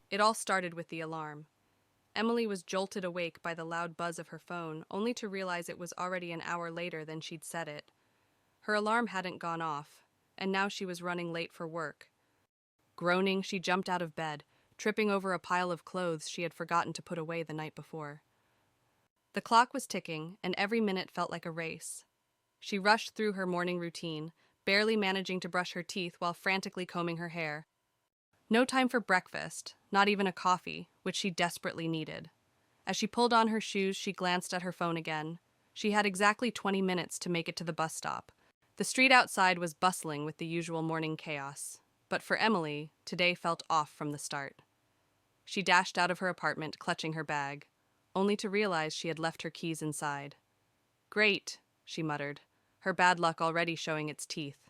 It all started with the alarm. Emily was jolted awake by the loud buzz of her phone, only to realize it was already an hour later than she'd set it. Her alarm hadn't gone off, and now she was running late for work. Groaning, she jumped out of bed, tripping over a pile of clothes she had forgotten to put away the night before. The clock was ticking, and every minute felt like a race. She rushed through her morning routine, barely managing to brush her teeth while frantically combing her hair. No time for breakfast, not even a coffee, which she desperately needed. As she pulled on her shoes, she glanced at her phone again. She had exactly 20 minutes to make it to the bus stop. The street outside was bustling with the usual morning chaos. But for Emily, today felt off from the start. She dashed out of her apartment, clutching her bag, only to realize she had left her keys inside. "Great," she muttered, her bad luck already showing its teeth.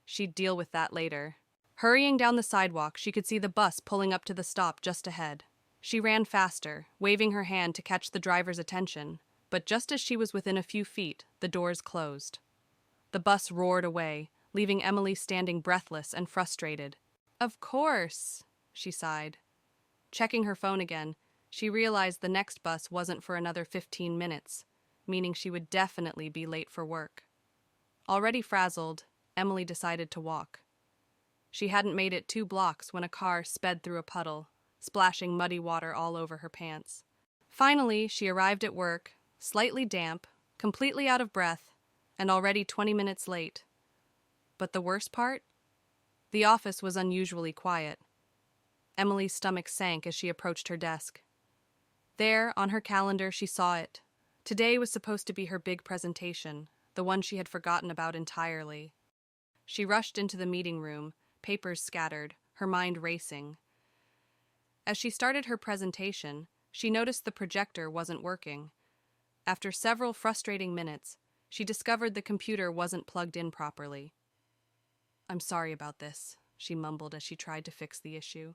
She'd deal with that later. Hurrying down the sidewalk, she could see the bus pulling up to the stop just ahead. She ran faster, waving her hand to catch the driver's attention, but just as she was within a few feet, the doors closed. The bus roared away, leaving Emily standing breathless and frustrated. "Of course," she sighed. Checking her phone again, she realized the next bus wasn't for another 15 minutes, meaning she would definitely be late for work. Already frazzled, Emily decided to walk. She hadn't made it 2 blocks when a car sped through a puddle, splashing muddy water all over her pants. Finally, she arrived at work, slightly damp, completely out of breath, and already 20 minutes late. But the worst part? The office was unusually quiet. Emily's stomach sank as she approached her desk. There, on her calendar, she saw it. Today was supposed to be her big presentation, the one she had forgotten about entirely. She rushed into the meeting room, papers scattered, her mind racing. As she started her presentation, she noticed the projector wasn't working. After several frustrating minutes, she discovered the computer wasn't plugged in properly. "I'm sorry about this," she mumbled as she tried to fix the issue.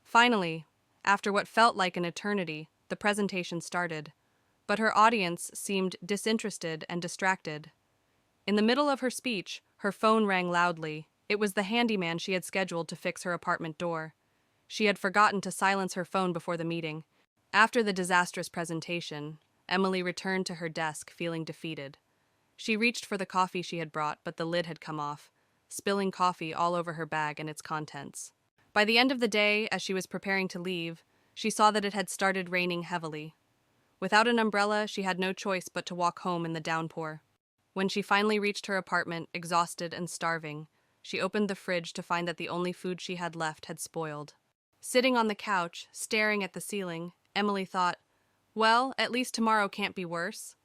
Finally, after what felt like an eternity, the presentation started, but her audience seemed disinterested and distracted. In the middle of her speech, her phone rang loudly. It was the handyman she had scheduled to fix her apartment door. She had forgotten to silence her phone before the meeting. After the disastrous presentation, Emily returned to her desk feeling defeated. She reached for the coffee she had brought, but the lid had come off, spilling coffee all over her bag and its contents. By the end of the day, as she was preparing to leave, she saw that it had started raining heavily. Without an umbrella, she had no choice but to walk home in the downpour. When she finally reached her apartment, exhausted and starving, she opened the fridge to find that the only food she had left had spoiled. Sitting on the couch, staring at the ceiling, Emily thought, "Well, at least tomorrow can't be worse."